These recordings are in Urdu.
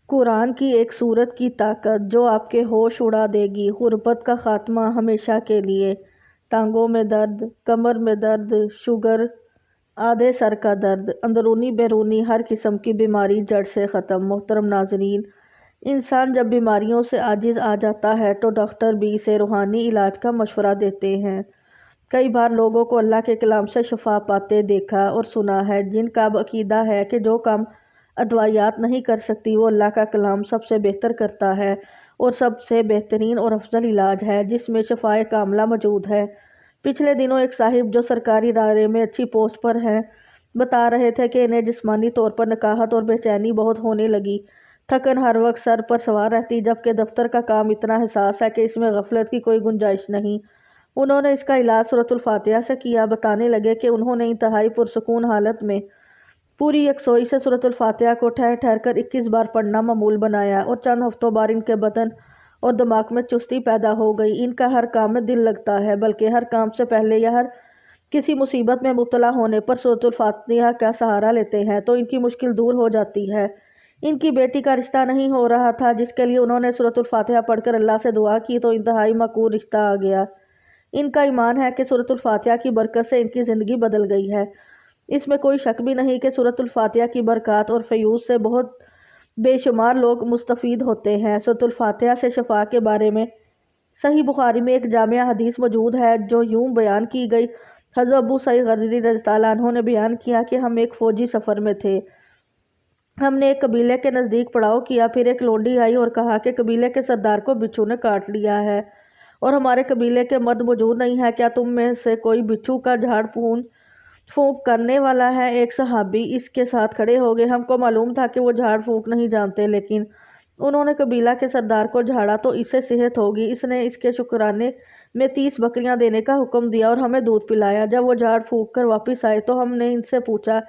قرآن کی ایک سورت کی طاقت جو آپ کے ہوش اڑا دے گی۔ غربت کا خاتمہ ہمیشہ کے لیے۔ ٹانگوں میں درد، کمر میں درد، شوگر، آدھے سر کا درد، اندرونی بیرونی ہر قسم کی بیماری جڑ سے ختم۔ محترم ناظرین، انسان جب بیماریوں سے عاجز آ جاتا ہے تو ڈاکٹر بھی اسے روحانی علاج کا مشورہ دیتے ہیں۔ کئی بار لوگوں کو اللہ کے کلام سے شفا پاتے دیکھا اور سنا ہے، جن کا عقیدہ ہے کہ جو کام ادویات نہیں کر سکتی وہ اللہ کا کلام سب سے بہتر کرتا ہے اور سب سے بہترین اور افضل علاج ہے جس میں شفائے کاملہ موجود ہے۔ پچھلے دنوں ایک صاحب جو سرکاری ادارے میں اچھی پوسٹ پر ہیں بتا رہے تھے کہ انہیں جسمانی طور پر نکاہت اور بے چینی بہت ہونے لگی، تھکن ہر وقت سر پر سوار رہتی، جبکہ دفتر کا کام اتنا حساس ہے کہ اس میں غفلت کی کوئی گنجائش نہیں۔ انہوں نے اس کا علاج سورۃ الفاتحہ سے کیا۔ بتانے لگے کہ انہوں نے انتہائی پرسکون حالت میں پوری یکسوئی سے سورۃ الفاتحہ کو ٹھہر ٹھہر کر 21 بار پڑھنا معمول بنایا اور چند ہفتوں بعد ان کے بدن اور دماغ میں چستی پیدا ہو گئی۔ ان کا ہر کام میں دل لگتا ہے، بلکہ ہر کام سے پہلے یا ہر کسی مصیبت میں مبتلا ہونے پر سورۃ الفاتحہ کا سہارا لیتے ہیں تو ان کی مشکل دور ہو جاتی ہے۔ ان کی بیٹی کا رشتہ نہیں ہو رہا تھا، جس کے لیے انہوں نے سورۃ الفاتحہ پڑھ کر اللہ سے دعا کی تو انتہائی معقول رشتہ آ گیا۔ ان کا ایمان ہے کہ سورۃ الفاتحہ کی برکت سے ان کی زندگی بدل گئی ہے۔ اس میں کوئی شک بھی نہیں کہ سورۃ الفاتحہ کی برکات اور فیوز سے بہت بے شمار لوگ مستفید ہوتے ہیں۔ سورۃ الفاتحہ سے شفا کے بارے میں صحیح بخاری میں ایک جامع حدیث موجود ہے جو یوں بیان کی گئی۔ حضرت ابو سعید خدری رضی اللہ عنہ نے بیان کیا کہ ہم ایک فوجی سفر میں تھے۔ ہم نے ایک قبیلے کے نزدیک پڑاؤ کیا، پھر ایک لونڈی آئی اور کہا کہ قبیلے کے سردار کو بچھو نے کاٹ لیا ہے اور ہمارے قبیلے کے مرد موجود نہیں ہے، کیا تم میں سے کوئی بچھو کا جھاڑ پھونک کرنے والا ہے؟ ایک صحابی اس کے ساتھ کھڑے ہو گئے۔ ہم کو معلوم تھا کہ وہ جھاڑ پھونک نہیں جانتے، لیکن انہوں نے قبیلہ کے سردار کو جھاڑا تو اس سے صحت ہوگی۔ اس نے اس کے شکرانے میں 30 بکریاں دینے کا حکم دیا اور ہمیں دودھ پلایا۔ جب وہ جھاڑ پھونک کر واپس آئے تو ہم نے ان سے پوچھا،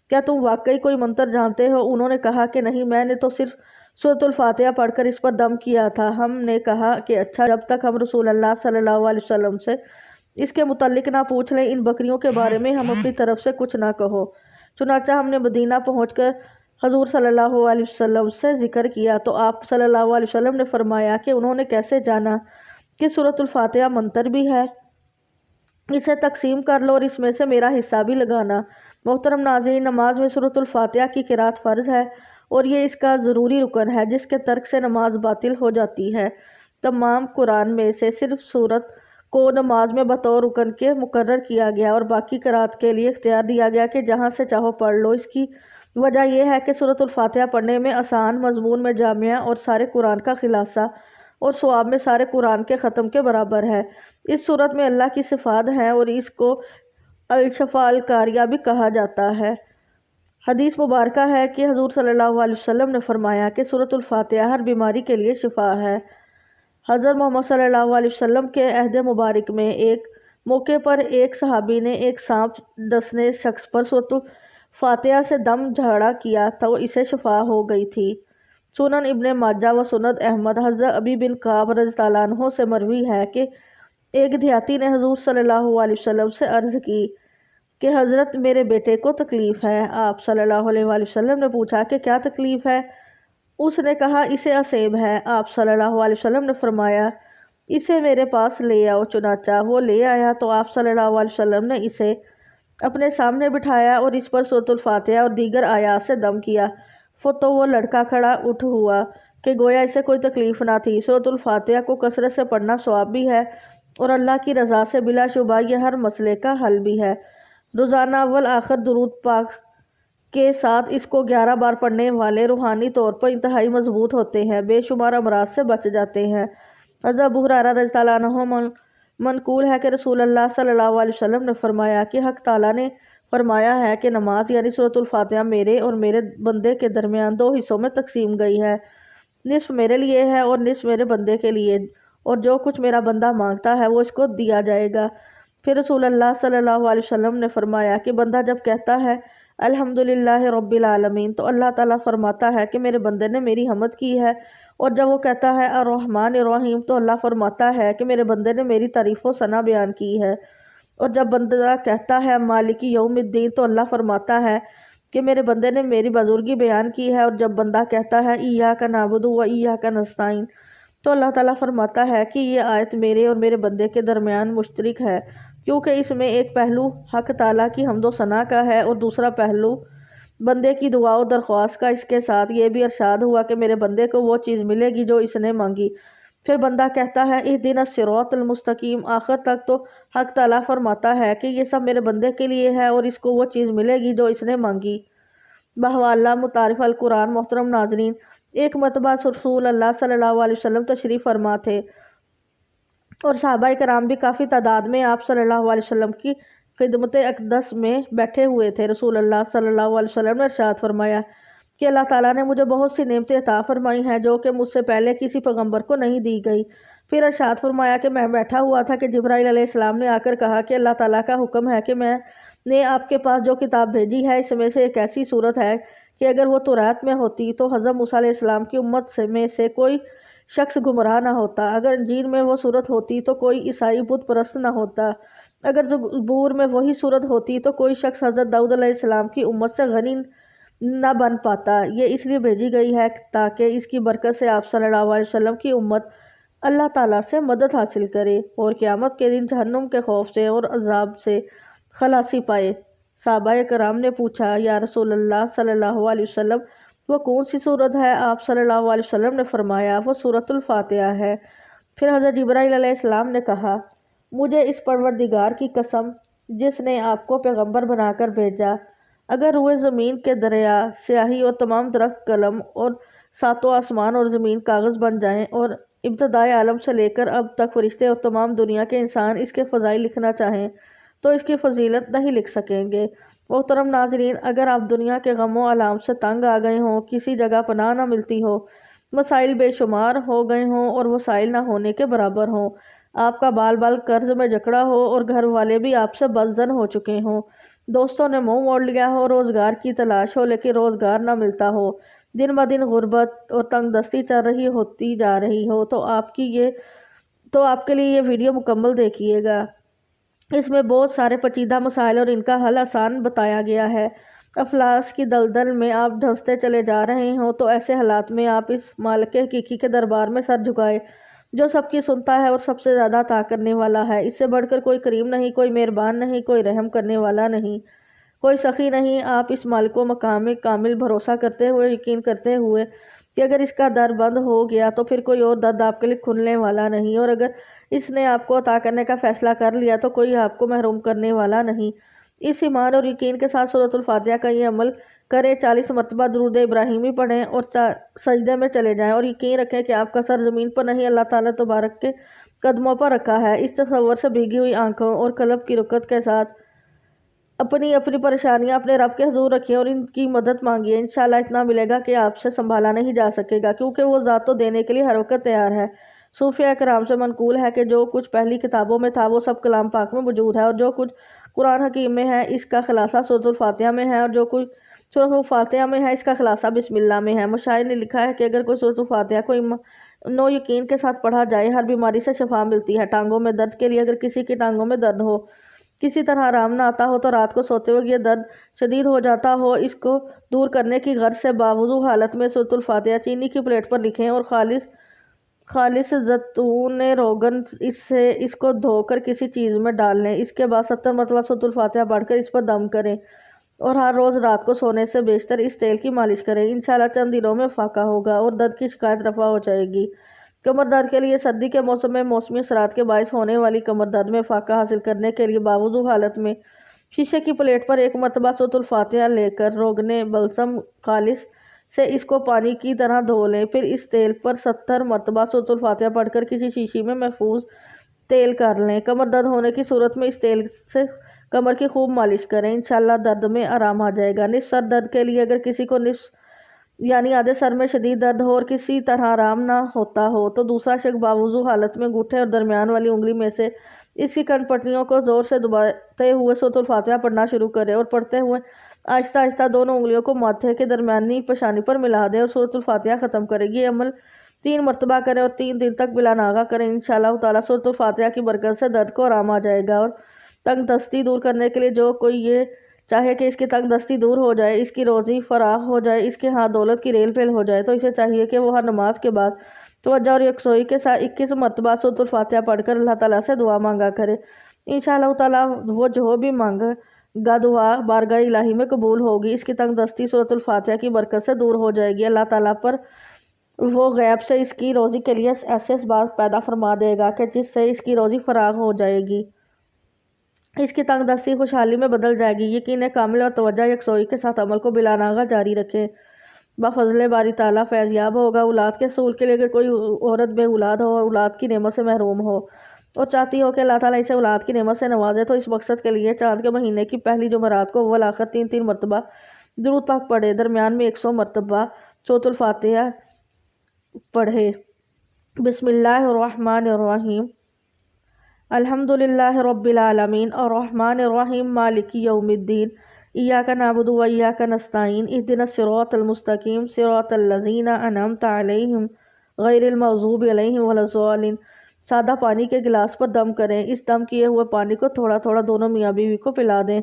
کیا تم واقعی کوئی منتر جانتے ہو؟ انہوں نے کہا کہ نہیں، میں نے تو صرف سورۃ الفاتحہ پڑھ کر اس پر دم کیا تھا۔ ہم نے کہا کہ اچھا، جب تک ہم رسول اللہ صلی اللہ علیہ وسلم سے اس کے متعلق نہ پوچھ لیں، ان بکریوں کے بارے میں ہم اپنی طرف سے کچھ نہ کہو۔ چنانچہ ہم نے مدینہ پہنچ کر حضور صلی اللہ علیہ وسلم سے ذکر کیا تو آپ صلی اللہ علیہ وسلم نے فرمایا کہ انہوں نے کیسے جانا کہ سورۃ الفاتحہ منتر بھی ہے؟ اسے تقسیم کر لو اور اس میں سے میرا حصہ بھی لگانا۔ محترم ناظرین، نماز میں سورۃ الفاتحہ کی قرات فرض ہے اور یہ اس کا ضروری رکن ہے جس کے ترک سے نماز باطل ہو جاتی ہے۔ تمام قرآن میں سے صرف سورت کو نماز میں بطور رکن کے مقرر کیا گیا اور باقی قرات کے لیے اختیار دیا گیا کہ جہاں سے چاہو پڑھ لو۔ اس کی وجہ یہ ہے کہ سورۃ الفاتحہ پڑھنے میں آسان، مضمون میں جامع اور سارے قرآن کا خلاصہ اور ثواب میں سارے قرآن کے ختم کے برابر ہے۔ اس سورت میں اللہ کی صفات ہیں اور اس کو الشفاء القاریہ بھی کہا جاتا ہے۔ حدیث مبارکہ ہے کہ حضور صلی اللہ علیہ وسلم نے فرمایا کہ سورۃ الفاتحہ ہر بیماری کے لیے شفا ہے۔ حضرت محمد صلی اللہ علیہ وسلم کے عہد مبارک میں ایک موقع پر ایک صحابی نے ایک سانپ ڈسنے شخص پر سورۃ الفاتحہ سے دم جھاڑا کیا تو اسے شفا ہو گئی تھی۔ سنن ابن ماجہ و سند احمد۔ حضرت ابی بن کعب رضی اللہ عنہ سے مروی ہے کہ ایک دیہاتی نے حضور صلی اللہ علیہ وسلم سے عرض کی کہ حضرت، میرے بیٹے کو تکلیف ہے۔ آپ صلی اللہ علیہ وسلم نے پوچھا کہ کیا تکلیف ہے؟ اس نے کہا، اسے اسیب ہے۔ آپ صلی اللہ علیہ وسلم نے فرمایا، اسے میرے پاس لے آؤ۔ چنانچہ وہ لے آیا تو آپ صلی اللہ علیہ وسلم نے اسے اپنے سامنے بٹھایا اور اس پر سورۃ الفاتحہ اور دیگر آیات سے دم کیا تو وہ لڑکا کھڑا اٹھ ہوا کہ گویا اسے کوئی تکلیف نہ تھی۔ سورۃ الفاتحہ کو کثرت سے پڑھنا ثواب بھی ہے اور اللہ کی رضا سے بلا شبہ یہ ہر مسئلے کا حل بھی ہے۔ روزانہ اول آخر درود پاک کے ساتھ اس کو 11 بار پڑھنے والے روحانی طور پر انتہائی مضبوط ہوتے ہیں، بے شمار امراض سے بچ جاتے ہیں۔ حضرت ابو ہریرہ رضی اللہ عنہ منقول ہے کہ رسول اللہ صلی اللہ علیہ وسلم نے فرمایا کہ حق تعالیٰ نے فرمایا ہے کہ نماز یعنی سورۃ الفاتحہ میرے اور میرے بندے کے درمیان 2 حصوں میں تقسیم گئی ہے، نصف میرے لیے ہے اور نصف میرے بندے کے لیے، اور جو کچھ میرا بندہ مانگتا ہے وہ اس کو دیا جائے گا۔ پھر رسول اللہ صلی اللہ علیہ وسلم نے فرمایا کہ بندہ جب کہتا ہے الحمدللہ رب العالمین تو اللہ تعالیٰ فرماتا ہے کہ میرے بندے نے میری حمد کی ہے، اور جب وہ کہتا ہے الرحمن الرحیم تو اللہ فرماتا ہے کہ میرے بندے نے میری تعریف و ثنا بیان کی ہے، اور جب بندہ کہتا ہے مالک یوم الدین تو اللہ فرماتا ہے کہ میرے بندے نے میری بزرگی بیان کی ہے، اور جب بندہ کہتا ہے ایاک نعبد و ایاک نستعین، تو اللہ تعالیٰ فرماتا ہے کہ یہ آیت میرے اور میرے بندے کے درمیان مشترک ہے، کیونکہ اس میں ایک پہلو حق تعالیٰ کی حمد و ثنا کا ہے اور دوسرا پہلو بندے کی دعا و درخواست کا۔ اس کے ساتھ یہ بھی ارشاد ہوا کہ میرے بندے کو وہ چیز ملے گی جو اس نے مانگی۔ پھر بندہ کہتا ہے اہدنا الصراط المستقیم، آخر تک تو حق تعالیٰ فرماتا ہے کہ یہ سب میرے بندے کے لیے ہے اور اس کو وہ چیز ملے گی جو اس نے مانگی۔ بحوالہ متعارف القرآن محترم ناظرین، ایک مرتبہ رسول اللہ صلی اللہ علیہ وسلم تشریف فرما تھے اور صحابہ کرام بھی کافی تعداد میں آپ صلی اللہ علیہ وسلم کی خدمت اقدس میں بیٹھے ہوئے تھے۔ رسول اللہ صلی اللہ علیہ وسلم نے ارشاد فرمایا کہ اللہ تعالیٰ نے مجھے بہت سی نعمتیں عطا فرمائی ہیں جو کہ مجھ سے پہلے کسی پیغمبر کو نہیں دی گئی۔ پھر ارشاد فرمایا کہ میں بیٹھا ہوا تھا کہ جبرائیل علیہ السلام نے آ کر کہا کہ اللہ تعالیٰ کا حکم ہے کہ میں نے آپ کے پاس جو کتاب بھیجی ہے اس میں سے ایک ایسی صورت ہے کہ اگر وہ تورات میں ہوتی تو حضرت موسیٰ علیہ السلام کی امت میں سے کوئی شخص گمراہ نہ ہوتا، اگر انجیل میں وہ صورت ہوتی تو کوئی عیسائی بت پرست نہ ہوتا، اگر زبور میں وہی صورت ہوتی تو کوئی شخص حضرت داؤد علیہ السلام کی امت سے غنی نہ بن پاتا۔ یہ اس لیے بھیجی گئی ہے تاکہ اس کی برکت سے آپ صلی اللہ علیہ وسلم کی امت اللہ تعالیٰ سے مدد حاصل کرے اور قیامت کے دن جہنم کے خوف سے اور عذاب سے خلاصی پائے۔ صحابہ کرام نے پوچھا یا رسول اللہ صلی اللہ علیہ وسلم وہ کون سی صورت ہے؟ آپ صلی اللہ علیہ وسلم نے فرمایا وہ سورۃ الفاتحہ ہے۔ پھر حضرت جبرائیل علیہ السلام نے کہا مجھے اس پروردگار کی قسم جس نے آپ کو پیغمبر بنا کر بھیجا، اگر روئے زمین کے دریا سیاہی اور تمام درخت قلم اور ساتوں آسمان اور زمین کاغذ بن جائیں اور ابتدائے عالم سے لے کر اب تک فرشتے اور تمام دنیا کے انسان اس کے فضائل لکھنا چاہیں تو اس کی فضیلت نہیں لکھ سکیں گے۔ محترم ناظرین، اگر آپ دنیا کے غم و آلام سے تنگ آ گئے ہوں، کسی جگہ پناہ نہ ملتی ہو، مسائل بے شمار ہو گئے ہوں اور وسائل نہ ہونے کے برابر ہوں، آپ کا بال بال قرض میں جکڑا ہو اور گھر والے بھی آپ سے بدظن ہو چکے ہوں، دوستوں نے منہ موڑ لیا ہو، روزگار کی تلاش ہو لیکن روزگار نہ ملتا ہو، دن بدن غربت اور تنگ دستی چل رہی ہوتی جا رہی ہو، تو آپ کے لیے یہ ویڈیو مکمل دیکھیے گا۔ اس میں بہت سارے پیچیدہ مسائل اور ان کا حل آسان بتایا گیا ہے۔ افلاس کی دلدل میں آپ دھنستے چلے جا رہے ہوں تو ایسے حالات میں آپ اس مالک حقیقی کے دربار میں سر جھکائے جو سب کی سنتا ہے اور سب سے زیادہ عطا کرنے والا ہے۔ اس سے بڑھ کر کوئی کریم نہیں، کوئی مہربان نہیں، کوئی رحم کرنے والا نہیں، کوئی سخی نہیں۔ آپ اس مالک و مقام میں کامل بھروسہ کرتے ہوئے، یقین کرتے ہوئے کہ اگر اس کا در بند ہو گیا تو پھر کوئی اور درد آپ کے لیے کھلنے والا نہیں، اور اگر اس نے آپ کو عطا کرنے کا فیصلہ کر لیا تو کوئی آپ کو محروم کرنے والا نہیں۔ اس ایمان اور یقین کے ساتھ سورۃ الفاتحہ کا یہ عمل کریں، 40 مرتبہ درود ابراہیمی پڑھیں اور سجدے میں چلے جائیں اور یقین رکھیں کہ آپ کا سر زمین پر نہیں، اللہ تعالیٰ تبارک کے قدموں پر رکھا ہے۔ اس تصور سے بھیگی ہوئی آنکھوں اور قلب کی رکت کے ساتھ اپنی پریشانیاں اپنے رب کے حضور رکھیں اور ان کی مدد مانگیے۔ انشاءاللہ اتنا ملے گا کہ آپ سے سنبھالا نہیں جا سکے گا، کیونکہ وہ ذات تو دینے کے لیے ہر وقت تیار ہے۔ صوفیہ کرام سے منقول ہے کہ جو کچھ پہلی کتابوں میں تھا وہ سب کلام پاک میں موجود ہے، اور جو کچھ قرآن حکیم میں ہے اس کا خلاصہ سورۃ الفاتحہ میں ہے، اور جو کچھ سورۃ الفاتحہ میں ہے اس کا خلاصہ بسم اللہ میں ہے۔ مشاعر نے لکھا ہے کہ اگر کوئی سورۃ الفاتحہ کو نو یقین کے ساتھ پڑھا جائے ہر بیماری سے شفا ملتی ہے۔ ٹانگوں میں درد کے لیے اگر کسی کی ٹانگوں میں درد ہو، کسی طرح آرام نہ آتا ہو تو رات کو سوتے وقت یہ درد شدید ہو جاتا ہو، اس کو دور کرنے کی غرض سے باوضو حالت میں سورۃ الفاتحہ چینی کی پلیٹ پر لکھیں اور خالص زیتون روغن اس کو دھو کر کسی چیز میں ڈال لیں۔ اس کے بعد 70 مرتبہ سورۃ الفاتحہ پڑھ کر اس پر دم کریں اور ہر روز رات کو سونے سے بیشتر اس تیل کی مالش کریں۔ انشاءاللہ چند دنوں میں فاقہ ہوگا اور درد کی شکایت رفع ہو جائے گی۔ کمر درد کے لیے سردی کے موسم میں موسمی اثرات کے باعث ہونے والی کمر درد میں فاقہ حاصل کرنے کے لیے باوضو حالت میں شیشے کی پلیٹ پر 1 مرتبہ سورۃ الفاتحہ لے کر روغن بلسم خالص سے اس کو پانی کی طرح دھو لیں، پھر اس تیل پر 70 مرتبہ سورۃ الفاتحہ پڑھ کر کسی شیشی میں محفوظ تیل کر لیں۔ کمر درد ہونے کی صورت میں اس تیل سے کمر کی خوب مالش کریں، انشاءاللہ درد میں آرام آ جائے گا۔ نصف سر درد کے لیے اگر کسی کو نصف یعنی آدھے سر میں شدید درد ہو اور کسی طرح آرام نہ ہوتا ہو تو دوسرا شخص باوضو حالت میں انگوٹھے اور درمیان والی انگلی میں سے اس کی کن پٹیوں کو زور سے دباتے ہوئے سورۃ الفاتحہ پڑھنا شروع کرے اور پڑھتے ہوئے آہستہ آہستہ دونوں انگلیوں کو ماتھے کے درمیانی پیشانی پر ملا دے اور سورۃ الفاتحہ ختم کرے۔ یہ عمل 3 مرتبہ کریں اور 3 دن تک بلا ناغہ کریں۔ انشاءاللہ تعالیٰ سورۃ الفاتحہ کی برکت سے درد کو آرام آ جائے گا۔ اور تنگ دستی دور کرنے کے لیے جو کوئی یہ چاہے کہ اس کی تنگ دستی دور ہو جائے، اس کی روزی فراخ ہو جائے، اس کے ہاں دولت کی ریل پیل ہو جائے، تو اسے چاہیے کہ وہ ہر نماز کے بعد توجہ اور یکسوئی کے ساتھ 21 مرتبہ سورۃ الفاتحہ پڑھ کر اللہ تعالیٰ سے دعا مانگا کرے۔ انشاءاللہ تعالیٰ وہ جو بھی مانگے گا دعا بارگاہ الہی میں قبول ہوگی۔ اس کی تنگ دستی سورۃ الفاتحہ کی برکت سے دور ہو جائے گی۔ اللہ تعالیٰ پر وہ غیب سے اس کی روزی کے لیے ایسے اسباب پیدا فرما دے گا کہ جس سے اس کی روزی فراغ ہو جائے گی۔ اس کی تنگ دستی خوشحالی میں بدل جائے گی۔ یقین کامل اور توجہ یکسوئی کے ساتھ عمل کو بلا ناغہ جاری رکھے، بفضل باری تعالیٰ فیض یاب ہوگا۔ اولاد کے حصول کے لیے اگر کوئی عورت بے اولاد ہو اور اولاد کی نعمت سے محروم ہو اور چاہتی ہو کہ اللہ تعالیٰ اسے اولاد کی نعمت سے نوازے، تو اس مقصد کے لیے چاند کے مہینے کی پہلی جمعرات کو اول آخر 3 مرتبہ درود پاک پڑھے، درمیان میں 100 مرتبہ سورۃ الفاتحہ پڑھے۔ بسم اللہ الرحمن الرحیم، الحمدللہ رب العالمین الرحمن الرحیم مالک یوم الدین، ایاک نعبد و ایاک نستعین، اہدنا الصراط المستقیم صراط الذین انعمت علیہم غیر المغضوب علیہم ولا الضالین۔ سادہ پانی کے گلاس پر دم کریں۔ اس دم کیے ہوئے پانی کو تھوڑا تھوڑا دونوں میاں بیوی کو پلا دیں۔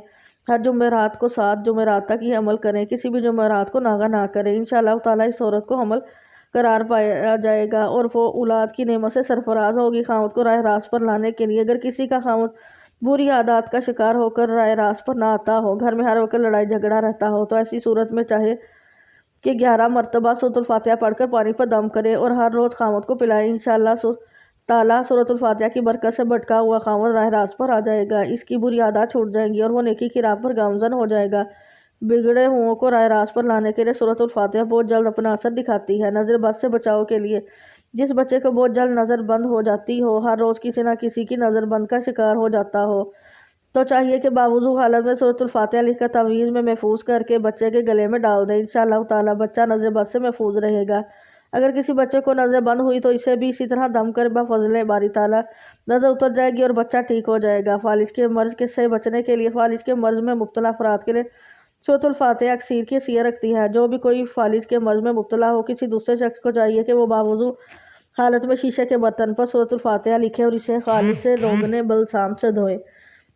ہر جمعرات کو 7 جمعرات تک یہ عمل کریں، کسی بھی جمعرات کو ناغہ نہ کریں۔ انشاءاللہ تعالیٰ اس عورت کو عمل قرار پایا جائے گا اور وہ اولاد کی نعمت سے سرفراز ہوگی۔ خاوند کو راہ راست پر لانے کے لیے اگر کسی کا خاوند بری عادات کا شکار ہو کر راہ راست پر نہ آتا ہو، گھر میں ہر وقت لڑائی جھگڑا رہتا ہو، تو ایسی صورت میں چاہے کہ 11 مرتبہ سورۃ الفاتحہ پڑھ کر پانی پر دم کرے اور ہر روز خاوند کو پلائے۔ انشاءاللہ تعالیٰ سورۃ الفاتحہ کی برکت سے بھٹکا ہوا خاوند راہ راست پر آ جائے گا، اس کی بری عادات چھوٹ جائیں گی اور وہ نیکی کی راہ پر گامزن ہو جائے گا۔ بگڑے ہوں کو راہ راست پر لانے کے لیے سورۃ الفاتحہ بہت جلد اپنا اثر دکھاتی ہے۔ نظر بد سے بچاؤ کے لیے جس بچے کو بہت جلد نظر بند ہو جاتی ہو، ہر روز کسی نہ کسی کی نظر بند کا شکار ہو جاتا ہو، تو چاہیے کہ باوضو حالت میں سورۃ الفاتحہ لکھ کر تعویذ میں محفوظ کر کے بچے کے گلے میں ڈال دیں۔ انشاءاللہ تعالیٰ بچہ نظر بد سے محفوظ رہے گا۔ اگر کسی بچے کو نظر بند ہوئی تو اسے بھی اسی طرح دم کر بفضل باری تعالیٰ نظر اتر جائے گی اور بچہ ٹھیک ہو جائے گا۔ فالج کے مرض سے بچنے کے لیے فالج کے مرض میں مبتلا افراد کے لیے سورۃ الفاتحہ اکثیر کی حیثیت رکھتی ہے۔ جو بھی کوئی فالج کے مرض میں مبتلا ہو، کسی دوسرے شخص کو چاہیے کہ وہ باوضو حالت میں شیشے کے برتن پر سورۃ الفاتحہ لکھے اور اسے خالص سے روغن بلسام سے دھوئے۔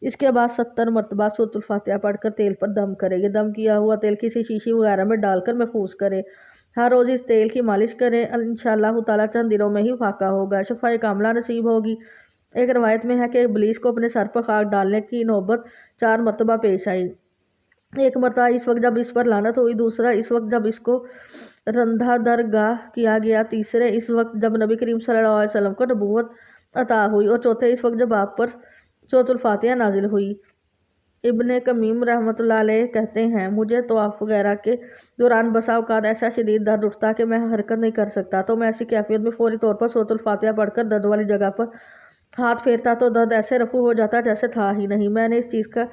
اس کے بعد 70 مرتبہ سورۃ الفاتحہ پڑھ کر تیل پر دم کرے۔ یہ دم کیا ہوا تیل کسی شیشی وغیرہ میں ڈال کر محفوظ کرے۔ ہر روز اس تیل کی مالش کریں۔ انشاءاللہ تعالیٰ چند دنوں میں ہی فاقہ ہوگا، شفا کاملہ نصیب ہوگی۔ ایک روایت میں ہے کہ ابلیس کو اپنے سر پر خاک ڈالنے کی نوبت 4 مرتبہ پیش آئی۔ ایک مرتبہ اس وقت جب اس پر لعنت ہوئی، دوسرا اس وقت جب اس کو رندھا درگاہ کیا گیا، تیسرے اس وقت جب نبی کریم صلی اللہ علیہ وسلم کو نبوت عطا ہوئی، اور چوتھے اس وقت جب آپ پر سورۃ الفاتحہ نازل ہوئی۔ ابن قمیم رحمۃ اللہ علیہ کہتے ہیں، مجھے طواف وغیرہ کے دوران بسا اوقات ایسا شدید درد اٹھتا کہ میں حرکت نہیں کر سکتا، تو میں ایسی کیفیت میں فوری طور پر سورۃ الفاتحہ پڑھ کر درد والی جگہ پر ہاتھ پھیرتا تو درد ایسے رفع ہو جاتا جیسے تھا ہی نہیں۔ میں نے اس چیز کا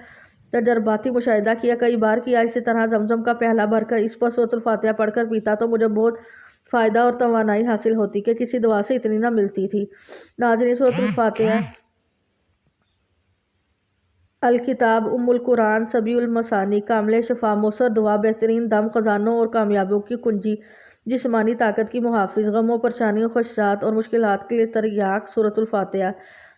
تجرباتی مشاہدہ کیا، کئی بار کیا۔ اسی طرح زمزم کا پیالہ بھر کر اس پر سورۃ الفاتحہ پڑھ کر پیتا تو مجھے بہت فائدہ اور توانائی حاصل ہوتی کہ کسی دعا سے اتنی نہ ملتی تھی۔ ناظرین، سورۃ الفاتحہ الکتاب، ام القرآن، سبیع المثانی، کامل شفا، مؤثر دعا، بہترین دم، خزانوں اور کامیابیوں کی کنجی، جسمانی طاقت کی محافظ، غموں، پریشانیوں، خدشات اور مشکلات کے لیے تریاق سورۃ الفاتحہ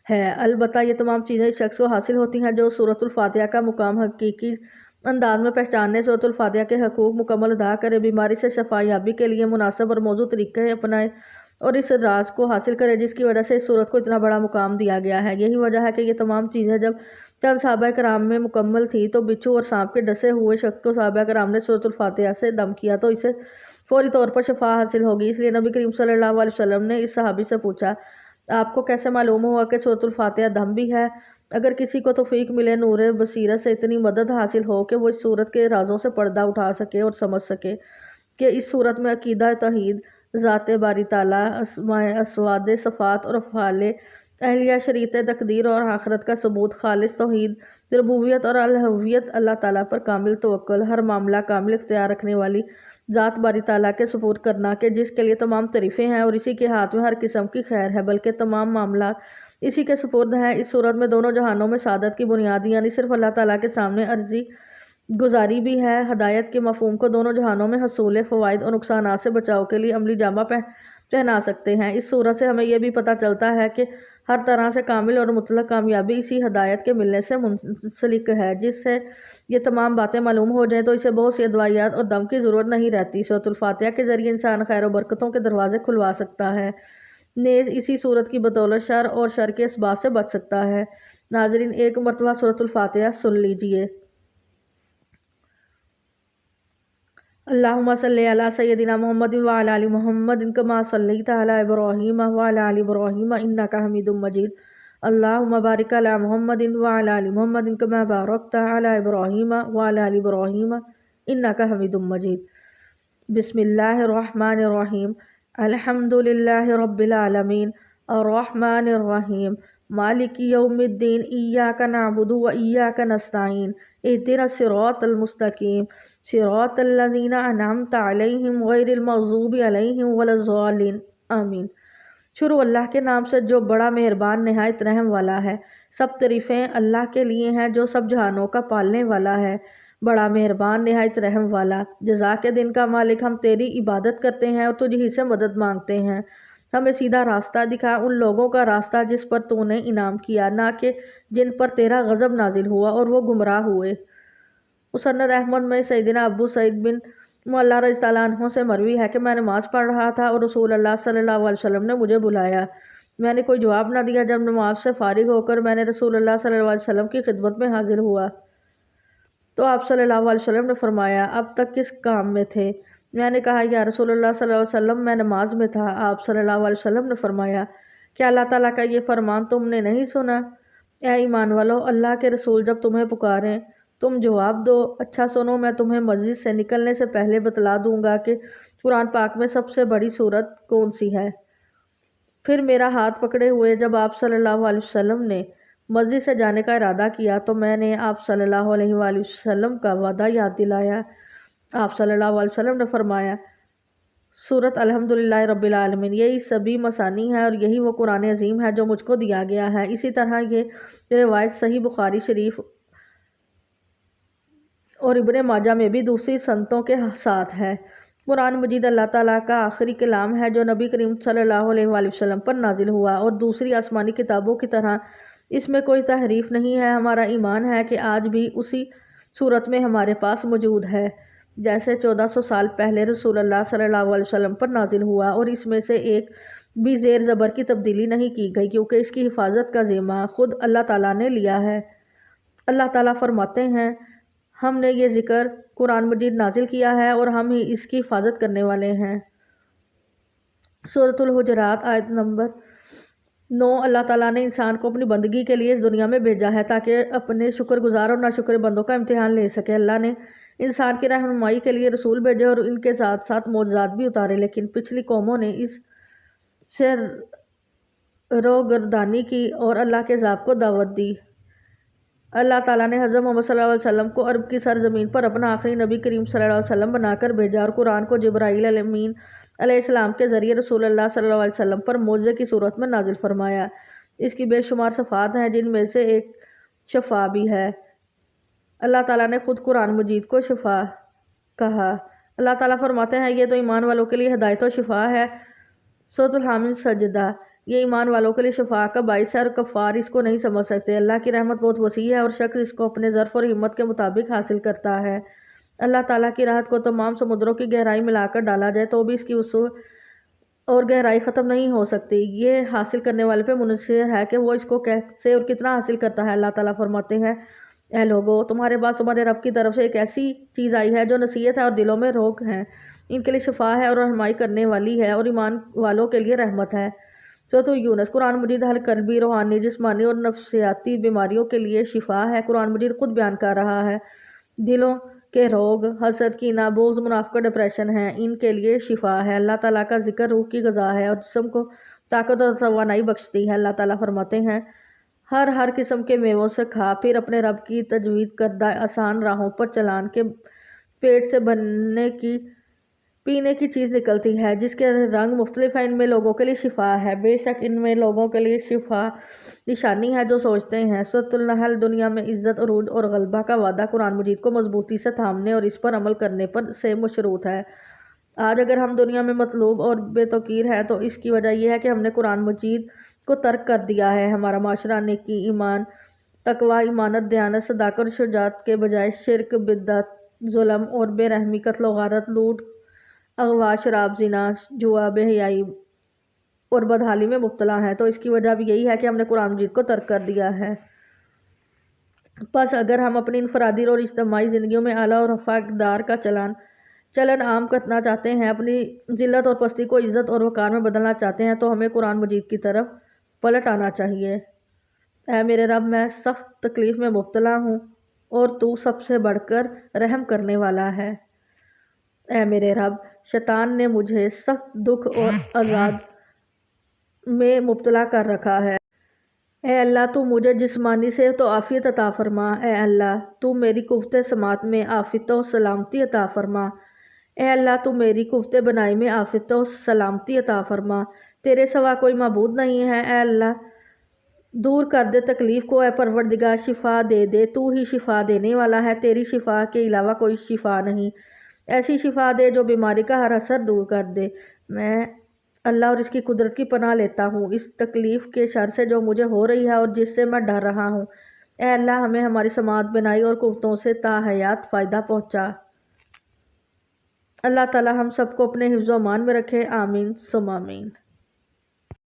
ہے۔ البتہ یہ تمام چیزیں اس شخص کو حاصل ہوتی ہیں جو سورۃ الفاتحہ کا مقام حقیقی انداز میں پہچاننے، سورۃ الفاتحہ کے حقوق مکمل ادا کرے، بیماری سے شفا یابی کے لیے مناسب اور موزوں طریقے اپنائے اور اس راز کو حاصل کرے جس کی وجہ سے اس سورت کو اتنا بڑا مقام دیا گیا ہے۔ یہی وجہ ہے کہ یہ تمام چیزیں جب چند صحابہ کرام میں مکمل تھی تو بچھو اور سانپ کے ڈسے ہوئے شخص کو صحابہ کرام نے سورۃ الفاتحہ سے دم کیا تو اسے فوری طور پر شفا حاصل ہوگی۔ اس لیے نبی کریم صلی اللہ علیہ وسلم نے اس صحابی سے پوچھا، آپ کو کیسے معلوم ہوا کہ سورۃ الفاتحہ دم بھی ہے؟ اگر کسی کو توفیق ملے نور بصیرت سے اتنی مدد حاصل ہو کہ وہ اس صورت کے رازوں سے پردہ اٹھا سکے اور سمجھ سکے کہ اس صورت میں عقیدہ توحید، ذات باری تعالیٰ، اسماء، اسواد، صفات اور افعال اہلیہ، شریعت تقدیر اور آخرت کا ثبوت، خالص توحید ربوبیت اور الوہیت، اللہ تعالیٰ پر کامل توکل، ہر معاملہ کامل اختیار رکھنے والی ذات باری تعالیٰ کے سپرد کرنا کہ جس کے لیے تمام تعریفیں ہیں اور اسی کے ہاتھ میں ہر قسم کی خیر ہے بلکہ تمام معاملات اسی کے سپرد ہیں۔ اس صورت میں دونوں جہانوں میں سعادت کی بنیاد یعنی صرف اللہ تعالیٰ کے سامنے عرضی گزاری بھی ہے۔ ہدایت کے مفہوم کو دونوں جہانوں میں حصول فوائد اور نقصانات سے بچاؤ کے لیے عملی جامہ پہنا سکتے ہیں۔ اس صورت سے ہمیں یہ بھی پتہ چلتا ہے کہ ہر طرح سے کامل اور مطلق کامیابی اسی ہدایت کے ملنے سے منسلک ہے، جس سے یہ تمام باتیں معلوم ہو جائیں تو اسے بہت سی ادویات اور دم کی ضرورت نہیں رہتی۔ سورۃ الفاتحہ کے ذریعے انسان خیر و برکتوں کے دروازے کھلوا سکتا ہے، نیز اسی سورت کی بدولت شر اور شر کے اسباب سے بچ سکتا ہے۔ ناظرین، ایک مرتبہ سورۃ الفاتحہ سن لیجئے۔ اللہم صلی علی سیدنا محمد وعلی آل محمد کما صلیت علی ابراہیم وعلی آل ابراہیم انک حمید مجید۔ اللہم بارک علی محمد وعلی آل محمد کما بارکت علی ابراہیم وعلی آل ابراہیم انک حمید مجید۔ بسم اللہ الرحمن الرحیم۔ الحمد للہ رب العالمین الرحمن الرحیم مالک یوم الدین ایاک نعبد و ایاک نستعین اہدنا الصراط المستقیم صراط الذین انعمت علیہم غیر المغضوب علیہم ولا الضالین آمین۔ شروع اللہ کے نام سے جو بڑا مہربان نہایت رحم والا ہے۔ سب تعریفیں اللہ کے لیے ہیں جو سب جہانوں کا پالنے والا ہے، بڑا مہربان نہایت رحم والا۔ جزا کے دن کا مالک، ہم تیری عبادت کرتے ہیں اور تجھ ہی سے مدد مانگتے ہیں۔ ہمیں سیدھا راستہ دکھا، ان لوگوں کا راستہ جس پر تو نے انعام کیا، نہ کہ جن پر تیرا غضب نازل ہوا اور وہ گمراہ ہوئے۔ مسند احمد میں سیدنا ابو سعید بن معلیٰ رضی اللہ عنہ سے مروی ہے کہ میں نماز پڑھ رہا تھا اور رسول اللہ صلی اللہ علیہ وسلم نے مجھے بلایا۔ میں نے کوئی جواب نہ دیا۔ جب نماز سے فارغ ہو کر میں نے رسول اللہ صلی اللہ علیہ وسلم کی خدمت میں حاضر ہوا تو آپ صلی اللہ علیہ وسلم نے فرمایا، اب تک کس کام میں تھے؟ میں نے کہا، یا رسول اللہ صلی اللہ علیہ وسلم، میں نماز میں تھا۔ آپ صلی اللہ علیہ وسلم نے فرمایا، کیا اللہ تعالیٰ کا یہ فرمان تم نے نہیں سنا؟ اے ایمان والو، اللہ کے رسول جب تمہیں پکاریں تم جواب دو۔ اچھا سنو، میں تمہیں مسجد سے نکلنے سے پہلے بتلا دوں گا کہ قرآن پاک میں سب سے بڑی سورت کون سی ہے۔ پھر میرا ہاتھ پکڑے ہوئے جب آپ صلی اللہ علیہ وسلم نے مسجد سے جانے کا ارادہ کیا تو میں نے آپ صلی اللہ علیہ وآلہ وسلم کا وعدہ یاد دلایا۔ آپ صلی اللہ علیہ وسلم نے فرمایا، سورت الحمدللہ رب العالمین، یہی سبھی مسانی ہے اور یہی وہ قرآن عظیم ہے جو مجھ کو دیا گیا ہے۔ اسی طرح یہ روایت صحیح بخاری شریف اور ابن ماجہ میں بھی دوسری سنتوں کے ساتھ ہے۔ قرآن مجید اللہ تعالیٰ کا آخری کلام ہے جو نبی کریم صلی اللہ علیہ وآلہ وسلم پر نازل ہوا اور دوسری آسمانی کتابوں کی طرح اس میں کوئی تحریف نہیں ہے۔ ہمارا ایمان ہے کہ آج بھی اسی صورت میں ہمارے پاس موجود ہے جیسے 1400 سال پہلے رسول اللہ صلی اللہ علیہ وسلم پر نازل ہوا، اور اس میں سے ایک بھی زیر زبر کی تبدیلی نہیں کی گئی کیونکہ اس کی حفاظت کا ذمہ خود اللہ تعالیٰ نے لیا ہے۔ اللہ تعالیٰ فرماتے ہیں، ہم نے یہ ذکر قرآن مجید نازل کیا ہے اور ہم ہی اس کی حفاظت کرنے والے ہیں۔ سورۃ الحجرات آیت نمبر 9۔ اللہ تعالیٰ نے انسان کو اپنی بندگی کے لیے اس دنیا میں بھیجا ہے تاکہ اپنے شکر گزار اور ناشکر بندوں کا امتحان لے سکے۔ اللہ نے انسان کی رہنمائی کے لیے رسول بھیجے اور ان کے ساتھ ساتھ معجزات بھی اتارے، لیکن پچھلی قوموں نے اس سے روگردانی کی اور اللہ کے عذاب کو دعوت دی۔ اللہ تعالیٰ نے حضرت محمد صلی اللہ علیہ وسلم کو عرب کی سرزمین پر اپنا آخری نبی کریم صلی اللہ علیہ وسلم بنا کر بھیجا اور قرآن کو جبرائیل امین علیہ السلام کے ذریعے رسول اللہ صلی اللہ علیہ وسلم پر معجزے کی صورت میں نازل فرمایا۔ اس کی بے شمار صفات ہیں جن میں سے ایک شفا بھی ہے۔ اللہ تعالیٰ نے خود قرآن مجید کو شفا کہا۔ اللہ تعالیٰ فرماتے ہیں، یہ تو ایمان والوں کے لیے ہدایت و شفا ہے۔ سورۃ الحامد سجدہ، یہ ایمان والوں کے لیے شفا کا باعث ہے اور کفار اس کو نہیں سمجھ سکتے۔ اللہ کی رحمت بہت وسیع ہے اور شخص اس کو اپنے ظرف اور ہمت کے مطابق حاصل کرتا ہے۔ اللہ تعالیٰ کی راحت کو تمام سمندروں کی گہرائی ملا کر ڈالا جائے تو بھی اس کی وسعت اور گہرائی ختم نہیں ہو سکتی۔ یہ حاصل کرنے والے پہ منحصر ہے کہ وہ اس کو کیسے اور کتنا حاصل کرتا ہے۔ اللہ تعالیٰ فرماتے ہیں، اے لوگو، تمہارے پاس تمہارے رب کی طرف سے ایک ایسی چیز آئی ہے جو نصیحت ہے اور دلوں میں روک ہے، ان کے لیے شفا ہے اور رہنمائی کرنے والی ہے اور ایمان والوں کے لیے رحمت ہے۔ سورۃ یونس، قرآن مجید ہر قلبی، روحانی، جسمانی اور نفسیاتی بیماریوں کے لیے شفا ہے۔ قرآن مجید خود بیان کر رہا ہے، دلوں کے روگ، حسد، کینہ، بغض، منافقت، ڈپریشن ہیں، ان کے لیے شفا ہے۔ اللہ تعالیٰ کا ذکر روح کی غذا ہے اور جسم کو طاقت اور توانائی بخشتی ہے۔ اللہ تعالیٰ فرماتے ہیں، ہر قسم کے میووں سے کھا، پھر اپنے رب کی تجوید کردہ آسان راہوں پر چلان کے پیٹ سے بننے کی پینے کی چیز نکلتی ہے جس کے رنگ مختلف ہیں، ان میں لوگوں کے لیے شفا ہے، بے شک ان میں لوگوں کے لیے شفا نشانی ہے جو سوچتے ہیں۔ سورۃ النحل، دنیا میں عزت، عروج اور غلبہ کا وعدہ قرآن مجید کو مضبوطی سے تھامنے اور اس پر عمل کرنے پر سے مشروط ہے۔ آج اگر ہم دنیا میں مطلوب اور بے توقیر ہیں تو اس کی وجہ یہ ہے کہ ہم نے قرآن مجید کو ترک کر دیا ہے۔ ہمارا معاشرہ نیکی، ایمان، تقوی، ایمانت، دیانت، صداقت اور شجاعت کے بجائے شرک، بدعت، ظلم اور بے رحمی، قتل و غارت، لوٹ، اغوا، شراب، زنا، جوا، بے حیائی اور بدحالی میں مبتلا ہے۔ تو اس کی وجہ بھی یہی ہے کہ ہم نے قرآن مجید کو ترک کر دیا ہے۔ پس اگر ہم اپنی انفرادی اور اجتماعی زندگیوں میں اعلیٰ اور رفع اقدار کا چلن عام کرنا چاہتے ہیں، اپنی ذلت اور پستی کو عزت اور وقار میں بدلنا چاہتے ہیں، تو ہمیں قرآن مجید کی طرف پلٹ آنا چاہیے۔ اے میرے رب، میں سخت تکلیف میں مبتلا ہوں اور تو سب سے بڑھ کر رحم کرنے والا ہے۔ اے میرے رب، شیطان نے مجھے سخت دکھ اور عذاب میں مبتلا کر رکھا ہے۔ اے اللہ، تو مجھے جسمانی صحت و عافیت عطا فرما۔ اے اللہ، تو میری قوت سماعت میں عافیت و سلامتی عطا فرما۔ اے اللہ، تو میری قوت بنائی میں عافیت و سلامتی عطا فرما۔ تیرے سوا کوئی معبود نہیں ہے۔ اے اللہ، دور کر دے تکلیف کو۔ اے پروردگار، شفا دے دے، تو ہی شفا دینے والا ہے، تیری شفا کے علاوہ کوئی شفا نہیں۔ ایسی شفا دے جو بیماری کا ہر اثر دور کر دے۔ میں اللہ اور اس کی قدرت کی پناہ لیتا ہوں اس تکلیف کے شر سے جو مجھے ہو رہی ہے اور جس سے میں ڈر رہا ہوں۔ اے اللہ، ہمیں ہماری سماعت، بینائی اور قوتوں سے تا حیات فائدہ پہنچا۔ اللہ تعالی ہم سب کو اپنے حفظ و امان میں رکھے، آمین ثم آمین۔